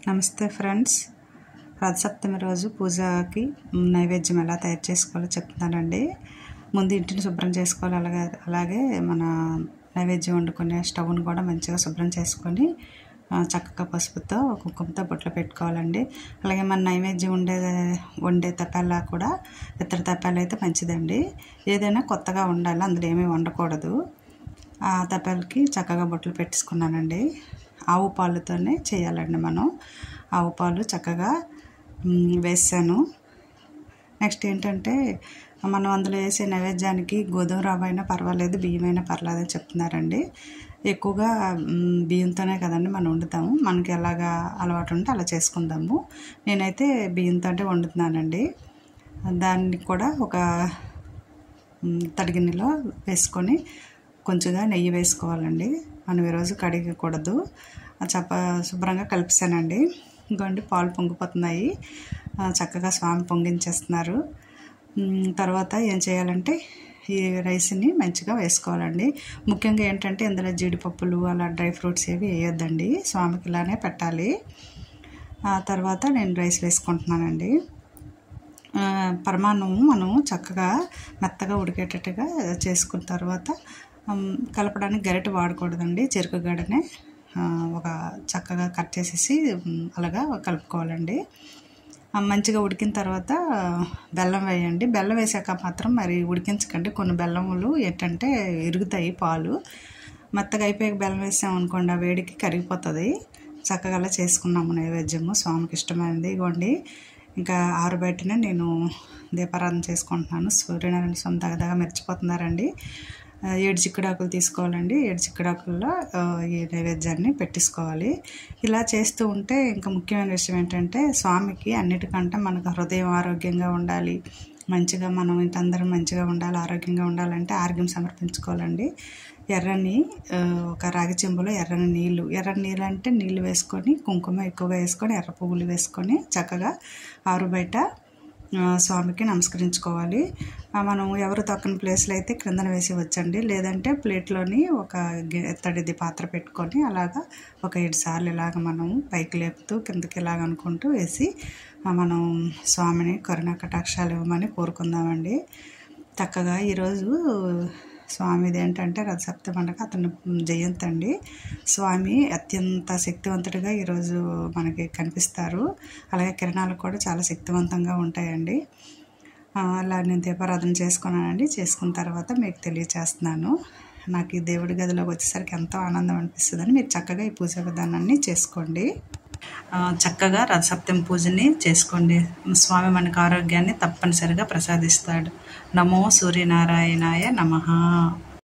నమస్తే ఫ్రెండ్స్, రథసప్తమి రోజు పూజకి నైవేద్యం ఎలా తయారు చేసుకోవాలో చెప్తున్నానండి. ముందు ఇంటిని శుభ్రం చేసుకోవాలి. అలాగే మన నైవేద్యం వండుకునే స్టవ్ని కూడా మంచిగా శుభ్రం చేసుకొని చక్కగా పసుపుతో కుంకుమతో బొట్లు పెట్టుకోవాలండి. అలాగే మన నైవేద్యం వండే తప్పాల కూడా ఇతర తప్పాలు అయితే మంచిదండి. ఏదైనా కొత్తగా ఉండాలి, అందులో ఏమీ వండకూడదు. ఆ తప్పాలకి చక్కగా బొట్లు పెట్టేసుకున్నానండి. ఆవు పాలుతోనే చేయాలండి. మనం ఆవు పాలు చక్కగా వేసాను. నెక్స్ట్ ఏంటంటే, మనం అందులో వేసే నైవేద్యానికి గోధుమ రవ్వ అయినా పర్వాలేదు, బియ్యమైనా పర్వాలేదు అని చెప్తున్నారండి. ఎక్కువగా బియ్యంతోనే కదండి మనం వండుతాము. మనకి ఎలాగా అలవాటు ఉంటే అలా చేసుకుందాము. నేనైతే బియ్యంతో వండుతున్నానండి. దాన్ని కూడా ఒక తడి గిన్నెలో వేసుకొని కొంచెంగా నెయ్యి వేసుకోవాలండి. మనం ఈరోజు కడిగకూడదు. శుభ్రంగా కలిపేసానండి. ఇంకోండి పాలు పొంగిపోతున్నాయి. చక్కగా స్వామి పొంగించేస్తున్నారు. తర్వాత ఏం చేయాలంటే, ఈ రైస్ని మంచిగా వేసుకోవాలండి. ముఖ్యంగా ఏంటంటే, ఇందులో జీడిపప్పులు అలా డ్రై ఫ్రూట్స్ ఏవి వేయొద్దండి. స్వామికి ఇలానే పెట్టాలి. ఆ తర్వాత నేను రైస్ వేసుకుంటున్నానండి. పరమాన్నము మనం చక్కగా మెత్తగా ఉడికేటట్టుగా చేసుకున్న తర్వాత కలపడానికి గరిటె వాడకూడదండి. చెరుకు గడనే ఒక చక్కగా కట్ చేసేసి అలాగా కలుపుకోవాలండి. మంచిగా ఉడికిన తర్వాత బెల్లం వేయండి. బెల్లం వేసాక మాత్రం మరి ఉడికించకండి. కొన్ని బెల్లములు ఏంటంటే ఇరుగుతాయి పాలు. మెత్తగా అయిపోయాక బెల్లం వేసామనుకోండి, ఆ వేడికి కరిగిపోతుంది. చక్కగా అలా చేసుకున్నాము నైవేద్యము. స్వామికి ఇష్టమైనది. ఇవ్వండి, ఇంకా ఆరుబయటనే నేను దీపారాధన చేసుకుంటున్నాను. సూర్యనారాయణ స్వామి దగ్గర మెరిచిపోతున్నారండి. 7 చిక్కుడాకులు తీసుకోవాలండి. 7 చిక్కుడాకుల్లో ఈ నైవేద్యాన్ని పెట్టేసుకోవాలి. ఇలా చేస్తూ ఉంటే ఇంకా ముఖ్యమైన విషయం ఏంటంటే, స్వామికి అన్నిటికంటే మనకు హృదయం ఆరోగ్యంగా ఉండాలి, మంచిగా మనం ఇంతందరం మంచిగా ఉండాలి, ఆరోగ్యంగా ఉండాలంటే ఆరోగ్యం సమర్పించుకోవాలండి. ఎర్రని ఒక రాగి చెంబులో ఎర్రని నీళ్ళు అంటే నీళ్ళు వేసుకొని కుంకుమ ఎక్కువగా వేసుకొని ఎర్ర పువ్వులు వేసుకొని చక్కగా ఆరుబయట స్వామికి నమస్కరించుకోవాలి. మనం ఎవరు తొక్కని ప్లేస్లో అయితే క్రిందన వేసి వచ్చండి. లేదంటే ప్లేట్లోని ఒక ఎత్తడిది పాత్ర పెట్టుకొని అలాగా ఒక 7 సార్లు ఇలాగ మనం పైకి లేపుతూ కిందకి ఇలాగ అనుకుంటూ వేసి మనం స్వామిని కరుణ కటాక్షాలు ఇవ్వమని కోరుకుందామండి. చక్కగా ఈరోజు స్వామిది ఏంటంటే రథసప్తమి పండుగ, అతను జయంతి అండి. స్వామి అత్యంత శక్తివంతుడిగా ఈరోజు మనకి కనిపిస్తారు. అలాగే కిరణాలు కూడా చాలా శక్తివంతంగా ఉంటాయండి. అలా నేను దీపారాధన చేసుకున్నానండి. చేసుకున్న తర్వాత మీకు తెలియచేస్తున్నాను. నాకు ఈ దేవుడి గదిలోకి వచ్చేసరికి ఎంతో ఆనందం అనిపిస్తుందని మీరు చక్కగా ఈ పూజా విధానాన్ని చేసుకోండి. చక్కగా రథసప్తమి పూజని చేసుకోండి. స్వామి మనకు ఆరోగ్యాన్ని తప్పనిసరిగా ప్రసాదిస్తాడు. నమో సూర్యనారాయణాయ నమః.